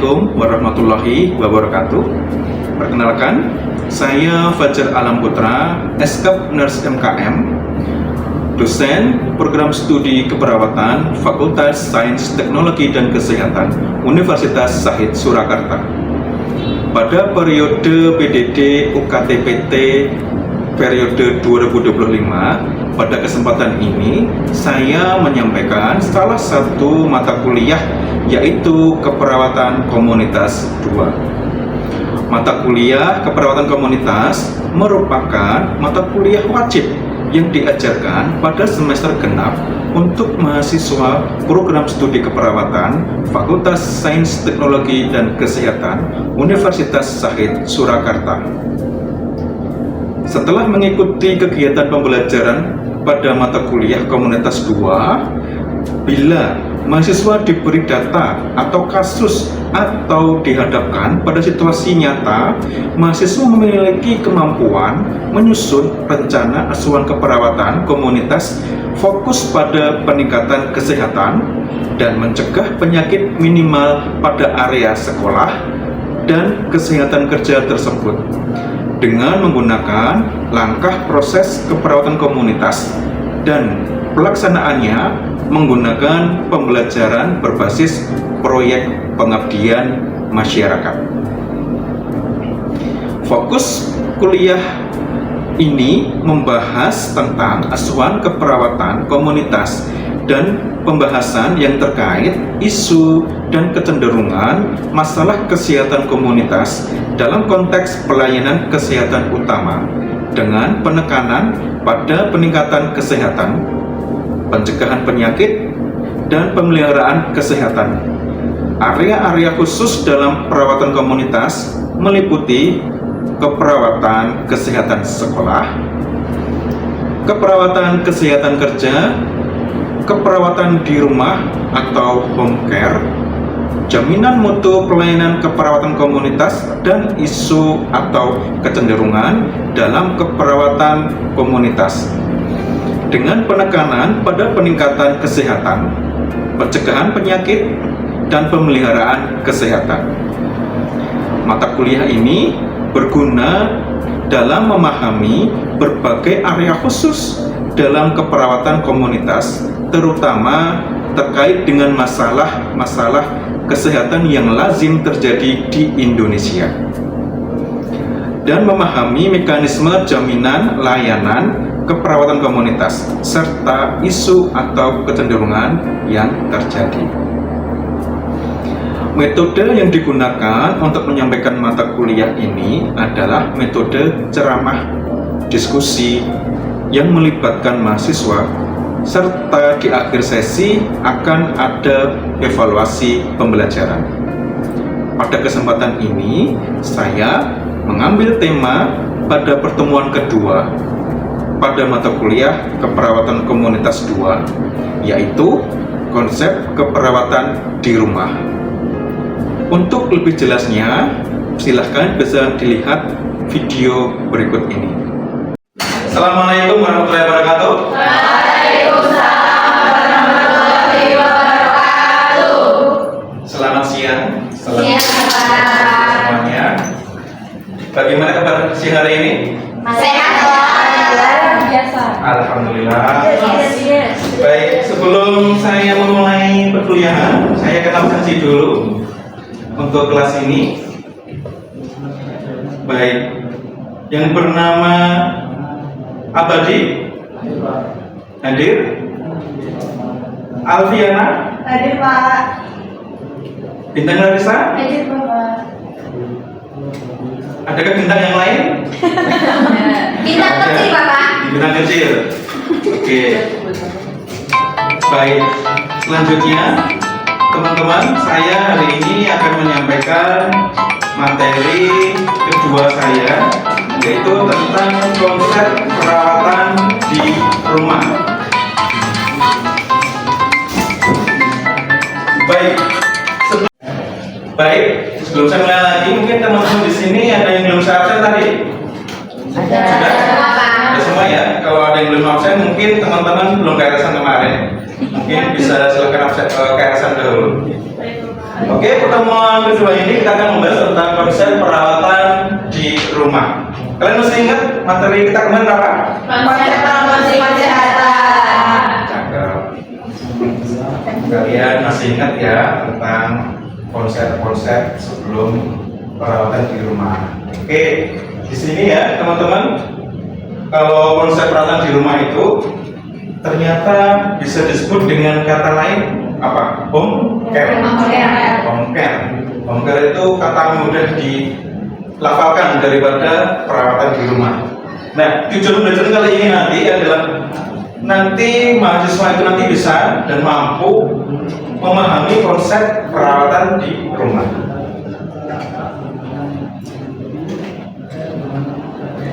Assalamualaikum warahmatullahi wabarakatuh. Perkenalkan, saya Fajar Alam Putra, Eskap Nurse MKM, dosen program studi keperawatan Fakultas Sains Teknologi dan Kesehatan Universitas Shahid Surakarta. Pada periode PDD UKT-PT periode 2025, pada kesempatan ini saya menyampaikan salah satu mata kuliah yaitu keperawatan komunitas 2. Mata kuliah keperawatan komunitas merupakan mata kuliah wajib yang diajarkan pada semester genap untuk mahasiswa program studi keperawatan Fakultas Sains Teknologi dan Kesehatan Universitas Shahid Surakarta. Setelah mengikuti kegiatan pembelajaran pada mata kuliah komunitas 2, bila mahasiswa diberi data atau kasus atau dihadapkan pada situasi nyata, mahasiswa memiliki kemampuan menyusun rencana asuhan keperawatan komunitas fokus pada peningkatan kesehatan dan mencegah penyakit minimal pada area sekolah dan kesehatan kerja tersebut dengan menggunakan langkah proses keperawatan komunitas dan pelaksanaannya menggunakan pembelajaran berbasis proyek pengabdian masyarakat. Fokus kuliah ini membahas tentang asuhan keperawatan komunitas dan pembahasan yang terkait isu dan kecenderungan masalah kesehatan komunitas dalam konteks pelayanan kesehatan utama dengan penekanan pada peningkatan kesehatan, pencegahan penyakit, dan pemeliharaan kesehatan. Area-area khusus dalam perawatan komunitas meliputi keperawatan kesehatan sekolah, keperawatan kesehatan kerja, keperawatan di rumah atau home care, jaminan mutu pelayanan keperawatan komunitas, dan isu atau kecenderungan dalam keperawatan komunitas dengan penekanan pada peningkatan kesehatan, pencegahan penyakit, dan pemeliharaan kesehatan. Mata kuliah ini berguna dalam memahami berbagai area khusus dalam keperawatan komunitas, terutama terkait dengan masalah-masalah kesehatan yang lazim terjadi di Indonesia, dan memahami mekanisme jaminan layanan keperawatan komunitas serta isu atau kecenderungan yang terjadi. Metode yang digunakan untuk menyampaikan mata kuliah ini adalah metode ceramah diskusi yang melibatkan mahasiswa, serta di akhir sesi akan ada evaluasi pembelajaran. Pada kesempatan ini, saya mengambil tema pada pertemuan kedua pada mata kuliah keperawatan komunitas 2, yaitu konsep keperawatan di rumah. Untuk lebih jelasnya, silahkan bisa dilihat video berikut ini. Assalamualaikum warahmatullahi wabarakatuh. Selamat siang. Semuanya. Bagaimana kabar siang hari ini? Sehat. Alhamdulillah. Baik, sebelum saya memulai perkuliahan, saya akan absensi dulu untuk kelas ini. Baik, yang bernama Abadi hadir. Alfiana Hadir Pak. Bintang Larissa, Hadir Bapak. adakah bintang yang lain? Bintang kecil Bapak. Bintang kecil. Oke. Baik, selanjutnya teman-teman, saya hari ini akan menyampaikan materi kedua saya, yaitu tentang konsep perawatan di rumah. Baik, sebelum saya mulai lagi, mungkin teman-teman di sini ada yang belum saya absen tadi? Ada. Ada semua ya. Kalau ada yang belum absen, mungkin teman-teman belum KRS-an kemarin. Mungkin bisa silakan absen KRS-an dahulu. Oke, pertemuan kedua ini kita akan membahas tentang konsep perawatan di rumah. Kalian mesti ingat materi kita kemarin apa? Konsep promosi kesehatan. Cakep. Kalian masih ingat ya tentang konsep-konsep sebelum perawatan di rumah. Oke, di sini ya teman-teman, kalau konsep perawatan di rumah itu ternyata bisa disebut dengan kata lain apa? Home care. Home care. Home care itu kata mudah dilafalkan daripada perawatan di rumah. Nah, tujuan belajar kali ini nanti adalah nanti mahasiswa itu nanti bisa dan mampu memahami konsep perawatan di rumah.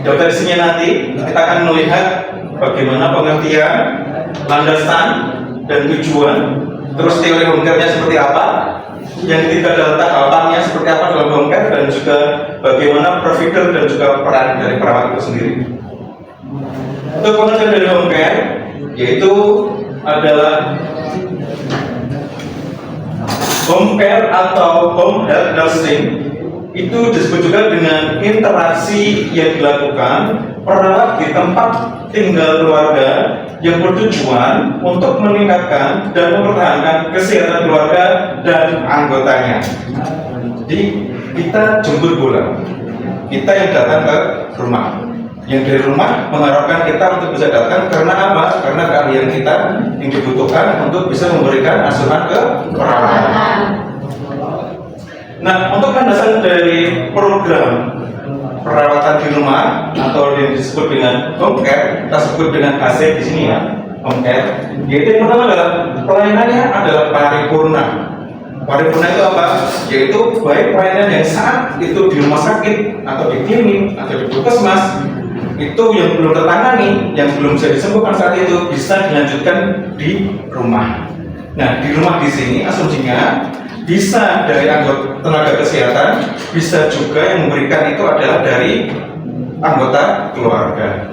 Dari sini nanti kita akan melihat bagaimana pengertian, landasan, dan tujuan. Terus teori home care-nya seperti apa? Yang ketiga adalah tahapannya seperti apa dalam home care, dan juga bagaimana provider dan juga peran dari perawat itu sendiri. Untuk pengertian dari home care, yaitu adalah home care atau home health nursing, itu disebut juga dengan interaksi yang dilakukan perawat di tempat tinggal keluarga yang bertujuan untuk meningkatkan dan mempertahankan kesehatan keluarga dan anggotanya. Jadi kita jemput bola, kita yang datang ke rumah, yang dari rumah mengharapkan kita untuk bisa datang karena apa? Karena keahlian kita yang dibutuhkan untuk bisa memberikan asuhan ke perawat. Nah, untuk landasan dari program perawatan di rumah atau yang disebut dengan home care, kita sebut dengan HC di sini ya, home care. Yaitu yang pertama adalah pelayanannya adalah paripurna. Paripurna itu apa? Yaitu baik pelayanan yang saat itu di rumah sakit atau di klinik atau di puskesmas itu yang belum tertangani, yang belum bisa disembuhkan saat itu bisa dilanjutkan di rumah. Nah, di rumah di sini asumsinya bisa dari anggota tenaga kesehatan, bisa juga yang memberikan itu adalah dari anggota keluarga.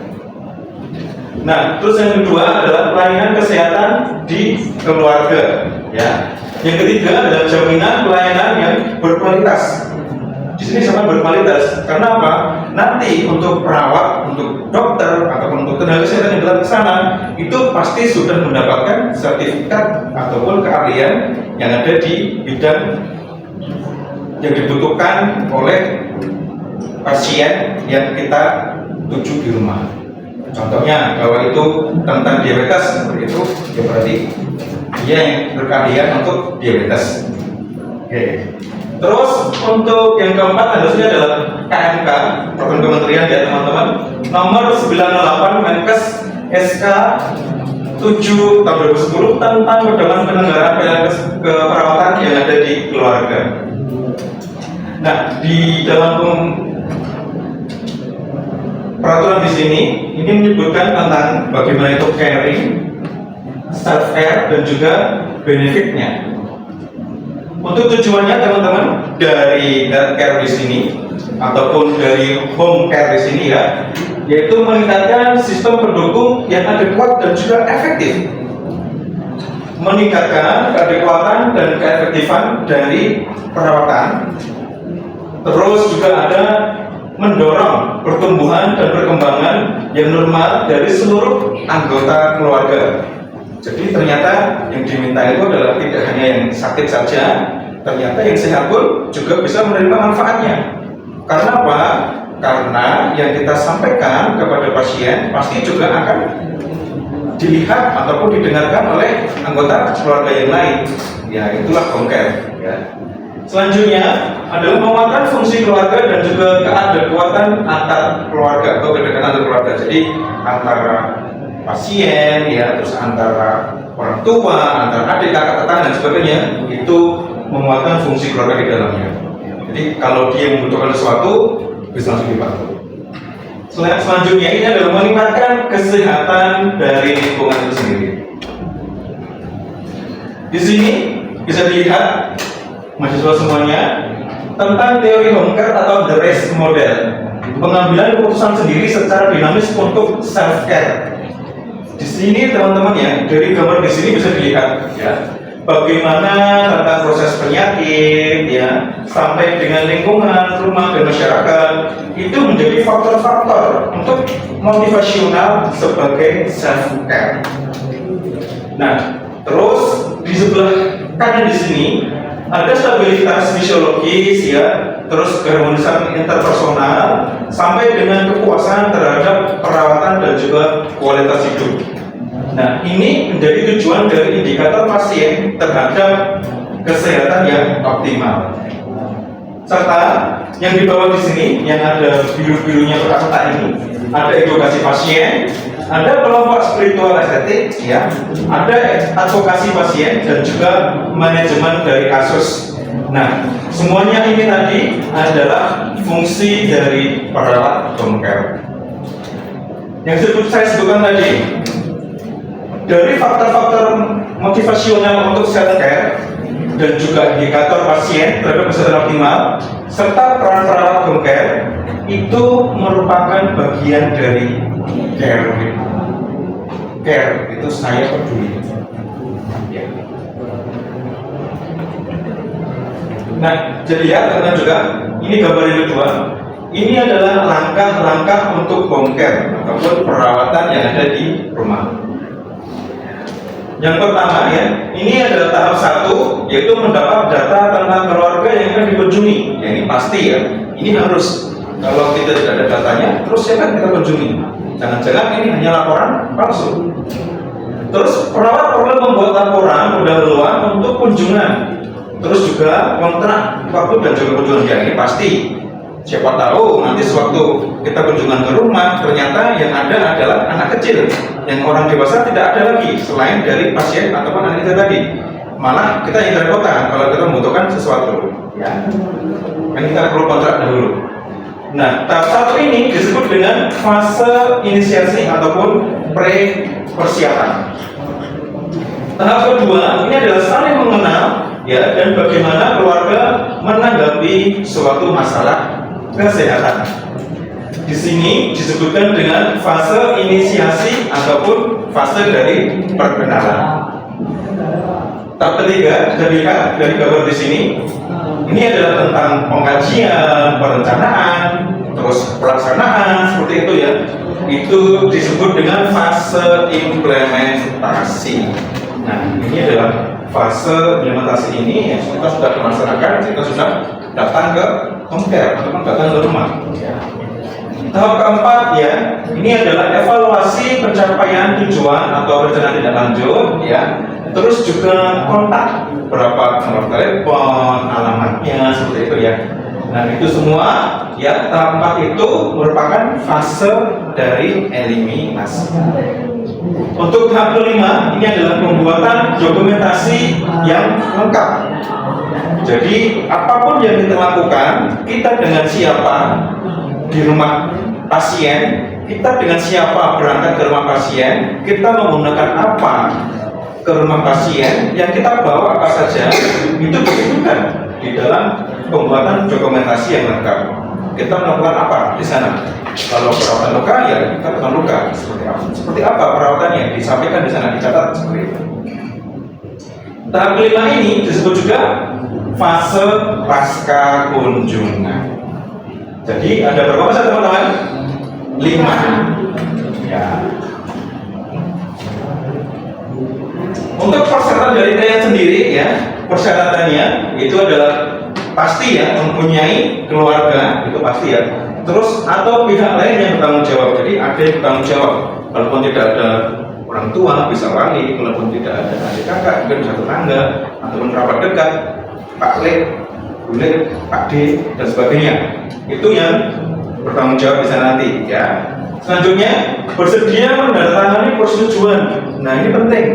Nah, terus yang kedua adalah pelayanan kesehatan di keluarga, ya. Yang ketiga adalah jaminan pelayanan yang berkualitas. Di sini sangat berkualitas. Karena apa? Nanti untuk perawat, untuk dokter ataupun untuk tenaga kesehatan yang datang ke sana itu pasti sudah mendapatkan sertifikat ataupun keahlian yang ada di bidang yang dibutuhkan oleh pasien yang kita tuju di rumah. Contohnya kalau itu tentang diabetes seperti itu, ya berarti dia yang berkeahlian untuk diabetes. Oke. Terus untuk yang keempat harusnya adalah KMK, Program Kementerian ya teman-teman, nomor 98 Menkes SK 7 tahun 2010 tentang pedoman penyelenggaraan pelayanan keperawatan yang ada di keluarga. Nah, di dalam peraturan di sini ini menyebutkan tentang bagaimana itu caring, self care dan juga benefitnya. Untuk tujuannya teman-teman dari health care di sini ataupun dari home care di sini ya, yaitu meningkatkan sistem pendukung yang adekuat dan juga efektif, meningkatkan keadekuatan dan keefektifan dari perawatan. Terus juga ada mendorong pertumbuhan dan perkembangan yang normal dari seluruh anggota keluarga. Jadi ternyata yang diminta itu adalah tidak hanya yang sakit saja, ternyata yang sehat pun juga bisa menerima manfaatnya. Karena apa? Karena yang kita sampaikan kepada pasien pasti juga akan dilihat ataupun didengarkan oleh anggota keluarga yang lain. Ya, itulah home care. Ya. Selanjutnya adalah menguatkan fungsi keluarga dan juga keadekuatan antar keluarga atau kedekatan antar keluarga. Jadi antara pasien, ya, terus antara orang tua, antara adik, kakak, tetangga dan sebagainya, itu menguatkan fungsi keluarga di dalamnya. Jadi kalau dia membutuhkan sesuatu, bisa langsung dibantu. Selanjutnya ini adalah meningkatkan kesehatan dari lingkungan itu sendiri. Di sini bisa dilihat mahasiswa semuanya tentang teori home care atau the rest model, pengambilan keputusan sendiri secara dinamis untuk self care. Di sini teman-teman ya, dari gambar di sini bisa dilihat ya, bagaimana tentang proses penyakit, ya, sampai dengan lingkungan, rumah dan masyarakat, itu menjadi faktor-faktor untuk motivasional sebagai self care. Nah, terus di sebelah kanan di sini ada stabilitas fisiologis, ya, terus keharmonisan interpersonal sampai dengan kepuasan terhadap perawatan dan juga kualitas hidup. Nah, ini menjadi tujuan dari indikator pasien terhadap kesehatan yang optimal. Serta yang di bawah di sini yang ada biru-birunya kotak-kotak ini, ada edukasi pasien, ada kelompok spiritual estetik, ya, ada advokasi pasien dan juga manajemen dari kasus. Nah, semuanya ini tadi adalah fungsi dari perawat home care. Yang saya sebutkan tadi, dari faktor-faktor motivasional untuk self care dan juga indikator pasien terhadap kesehatan optimal serta peran perawat home care itu merupakan bagian dari care. Care itu saya peduli. Ya. Nah, jadi ya teman juga ini gambar yang kedua. Ini adalah langkah-langkah untuk home care ataupun perawatan yang ada di rumah. Yang pertama, ya, ini adalah tahap 1, yaitu mendapat data tentang keluarga yang akan dikunjungi. Ya, ini pasti, ya, ini harus. Kalau kita tidak ada datanya, terus siapa yang kita kunjungi? Jangan-jangan ini hanya laporan palsu. Terus perawat perlu membuat laporan pendahuluan untuk kunjungan. Terus juga kontrak waktu dan juga kunjungan. Ya, ini pasti. Siapa tahu nanti sewaktu kita kunjungan ke rumah ternyata yang ada adalah anak kecil, yang orang dewasa tidak ada lagi selain dari pasien ataupun anak kita tadi. Malah kita yang repotan kalau kita membutuhkan sesuatu, ya. Kan kita perlu kontrak dahulu. Nah, tahap 1 ini disebut dengan fase inisiasi ataupun pre-persiapan. Tahap kedua ini adalah saling mengenal, ya, dan bagaimana keluarga menanggapi suatu masalah kesehatan. Di sini disebutkan dengan fase inisiasi ataupun fase dari perkenalan. Tahap ketiga, kita lihat dari gambar di sini. Ini adalah tentang pengkajian, perencanaan, terus pelaksanaan seperti itu, ya. Itu disebut dengan fase implementasi. Nah, ini adalah fase implementasi ini yang kita sudah melaksanakan, kita sudah datang ke home care ataupun datang ke rumah. Tahap keempat, ya, ini adalah evaluasi pencapaian tujuan atau rencana tindak lanjut, ya. Terus juga kontak, berapa nomor telepon, alamatnya, seperti itu, ya. Nah, itu semua, ya, tahap 4 itu merupakan fase dari eliminasi. Untuk tahap kelima, ini adalah pembuatan dokumentasi yang lengkap. Jadi, apapun yang kita lakukan, kita dengan siapa di rumah pasien, kita dengan siapa berangkat ke rumah pasien, kita menggunakan apa ke rumah pasien, yang kita bawa apa saja, itu disebutkan di dalam pembuatan dokumentasi yang lengkap. Kita melakukan apa di sana? Kalau perawatan luka, ya kita lakukan luka. Seperti apa perawatannya? Disampaikan di sana, dicatat seperti itu. Tahap kelima ini disebut juga fase pasca kunjungan. Jadi ada berapa fase, teman-teman? 5. Ya. Untuk persyaratan dari klien sendiri, ya, persyaratannya itu adalah pasti, ya, mempunyai keluarga, itu pasti, ya. Terus atau pihak lain yang bertanggung jawab. Jadi ada yang bertanggung jawab. Walaupun tidak ada orang tua, bisa wali. Walaupun tidak ada adik kakak, mungkin bisa tetangga ataupun kerabat dekat, Pak Le, Bu Le, Pak D, dan sebagainya. Itu yang bertanggung jawab bisa nanti, ya. Selanjutnya, bersedia menandatangani persetujuan. Nah, ini penting.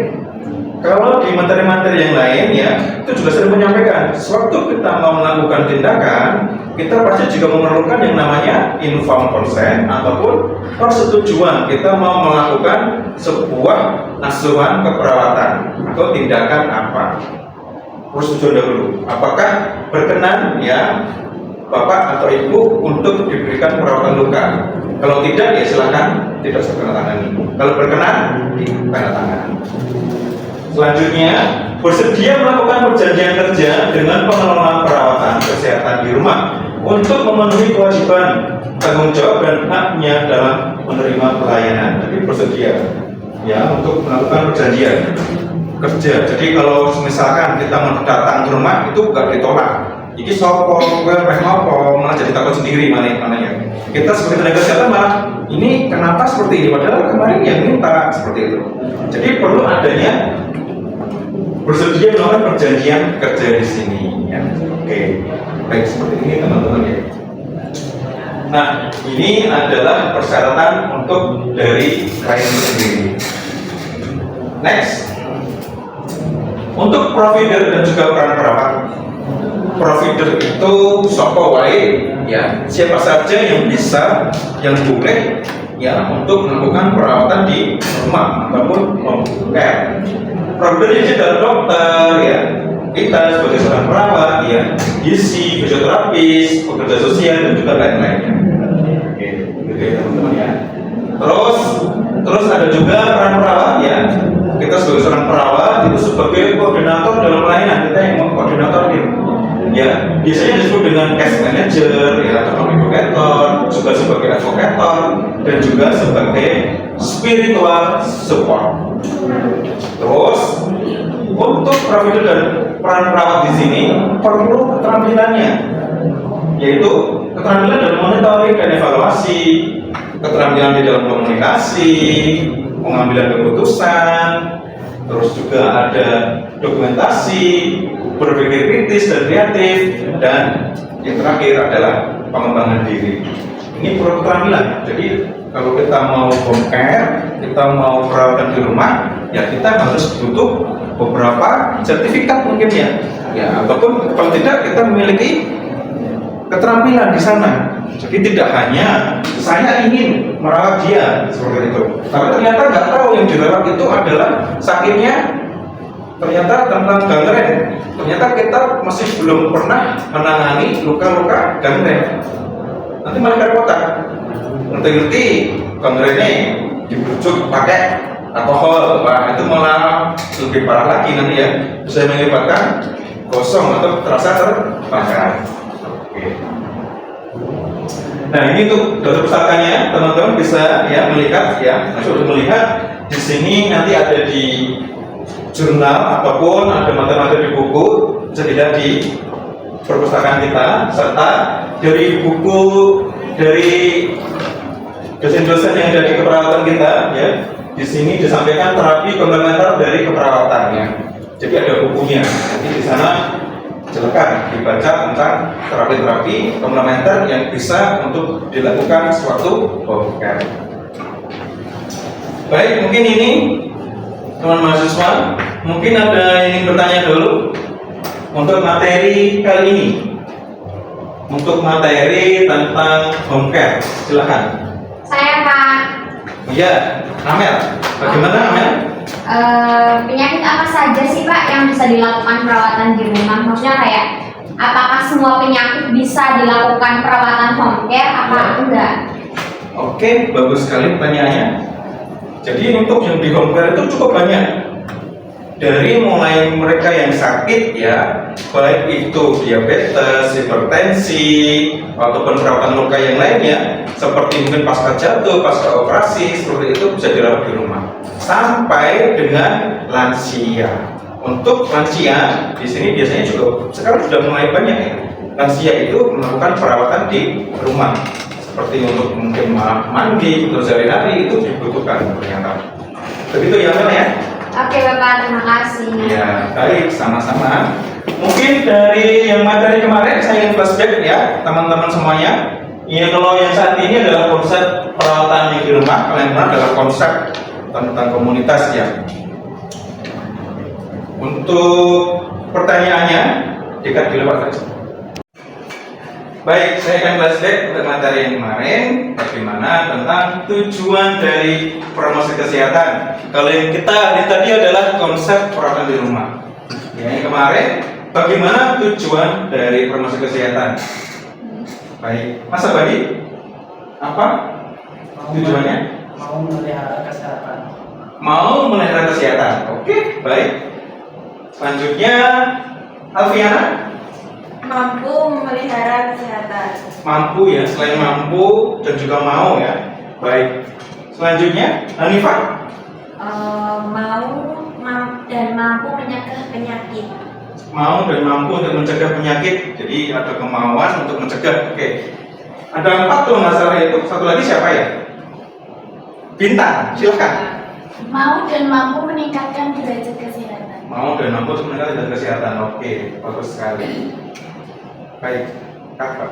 Kalau di materi-materi yang lain, ya, itu juga sering menyampaikan, sewaktu kita mau melakukan tindakan, kita pasti juga memerlukan yang namanya informed consent ataupun persetujuan. Kita mau melakukan sebuah asuhan keperawatan atau tindakan apa. Persetujuan dahulu. Apakah berkenan, ya, Bapak atau Ibu untuk diberikan perawatan luka? Kalau tidak, ya silakan tidak usah tanda tangani. Kalau berkenan, ditanda tangani. Selanjutnya, bersedia melakukan perjanjian kerja dengan pengelola perawatan kesehatan di rumah untuk memenuhi kewajiban, tanggung jawab dan haknya dalam menerima pelayanan. Jadi bersedia ya untuk melakukan perjanjian kerja. Jadi kalau misalkan kita mau datang ke rumah itu nggak ditolak. Iki sopo, gue apa, malah jadi takut sendiri mana ya. Kita sebagai tenaga kesehatan malah ini kenapa seperti ini? Padahal kemarin yang minta seperti itu. Jadi perlu adanya bersedia melakukan perjanjian kerja di sini. Ya. Oke, baik seperti ini teman-teman ya. Nah, ini adalah persyaratan untuk dari klien itu sendiri. Next, untuk provider dan juga peran perawat. Provider itu sopo wae ya, siapa saja yang bisa, yang boleh ya untuk melakukan perawatan di rumah ataupun home care. Provider ini adalah dokter ya, kita sebagai seorang perawat ya, gizi, fisioterapis, pekerja sosial dan juga lain-lainnya. Oke, gitu ya teman-teman ya. Terus ada juga peran perawat ya. Kita sebagai seorang perawat itu sebagai koordinator dalam pelayanan, kita yang mengkoordinator ya, biasanya disebut dengan case manager ya, atau educator, juga sebagai advocator dan juga sebagai spiritual support. Terus untuk provider dan peran perawat di sini perlu keterampilannya, yaitu keterampilan dalam monitoring dan evaluasi, keterampilan di dalam komunikasi, pengambilan keputusan, terus juga ada dokumentasi, berpikir kritis dan kreatif, dan yang terakhir adalah pengembangan diri. Ini perlu keterampilan. Jadi kalau kita mau home care, kita mau perawatan di rumah, ya kita harus butuh beberapa sertifikat mungkin ya, ataupun kalau tidak kita memiliki keterampilan di sana. Jadi tidak hanya saya ingin merawat dia seperti itu, tapi ternyata nggak tahu yang dirawat itu adalah sakitnya ternyata tentang gangren. Ternyata kita masih belum pernah menangani luka-luka gangren. Nanti malah kerepotan. Ngerti-ngerti gangrennya dibujuk pakai alkohol, wah itu malah lebih parah lagi nanti ya, bisa menyebabkan gosong atau terasa terbakar. Oke. Nah ini untuk dokter pusakanya, teman-teman bisa ya melihat ya, sudah melihat di sini nanti ada di jurnal ataupun ada materi-materi buku bisa dilihat di perpustakaan kita, serta dari buku dari dosen-dosen yang ada di keperawatan kita ya. Di sini disampaikan terapi komplementer dari keperawatannya. Jadi ada bukunya. Nanti di sana silakan dibaca tentang terapi-terapi komplementer yang bisa untuk dilakukan suatu home care. Baik, mungkin ini teman mahasiswa, mungkin ada yang ingin bertanya dulu untuk materi kali ini. Untuk materi tentang home care, silakan. Saya Pak. Iya, Amel. Bagaimana Amel? Penyakit apa saja sih Pak yang bisa dilakukan perawatan di rumah? Maksudnya kayak apakah semua penyakit bisa dilakukan perawatan home care apa enggak? Oke, bagus sekali pertanyaannya. Jadi untuk yang di home care itu cukup banyak. Dari mulai mereka yang sakit ya, baik itu diabetes, hipertensi, ataupun perawatan luka yang lainnya, seperti mungkin pasca jatuh, pasca operasi, seperti itu bisa dirawat di rumah. Sampai dengan lansia. Untuk lansia di sini biasanya juga sekarang sudah mulai banyak ya. Lansia itu melakukan perawatan di rumah, seperti untuk mungkin mandi, untuk sehari-hari itu dibutuhkan ternyata. Begitu ya Mel ya. Oke Bapak, terima kasih. Ya, baik, sama-sama. Mungkin dari yang materi kemarin saya ingin flashback ya, teman-teman semuanya. Ya, kalau yang saat ini adalah konsep perawatan yang di rumah, kalian pernah adalah konsep tentang komunitas ya. Untuk pertanyaannya, dekat dulu Pak Tris. Baik, saya akan flashback untuk materi yang kemarin, bagaimana tentang tujuan dari promosi kesehatan. Kalau yang kita lihat tadi adalah konsep perawatan di rumah. Ya, yang kemarin, bagaimana tujuan dari promosi kesehatan? Baik, Mas Abadi, apa tujuannya? Mau memelihara kesehatan. mau melihara kesehatan. Oke, baik. Selanjutnya, Alfiana. Mampu memelihara kesehatan. Mampu ya, selain mampu dan juga mau ya. Baik. Selanjutnya, Hanifah. Dan mampu mencegah penyakit. Mau dan mampu untuk mencegah penyakit. Jadi ada kemauan untuk mencegah. Oke. Ada 4 tuh nggak salah itu. Satu lagi siapa ya? Bintang, silakan. Mau dan mampu meningkatkan derajat kesehatan. Mau dan mampu untuk meningkatkan derajat kesehatan. Oke, bagus sekali. Baik, kakak.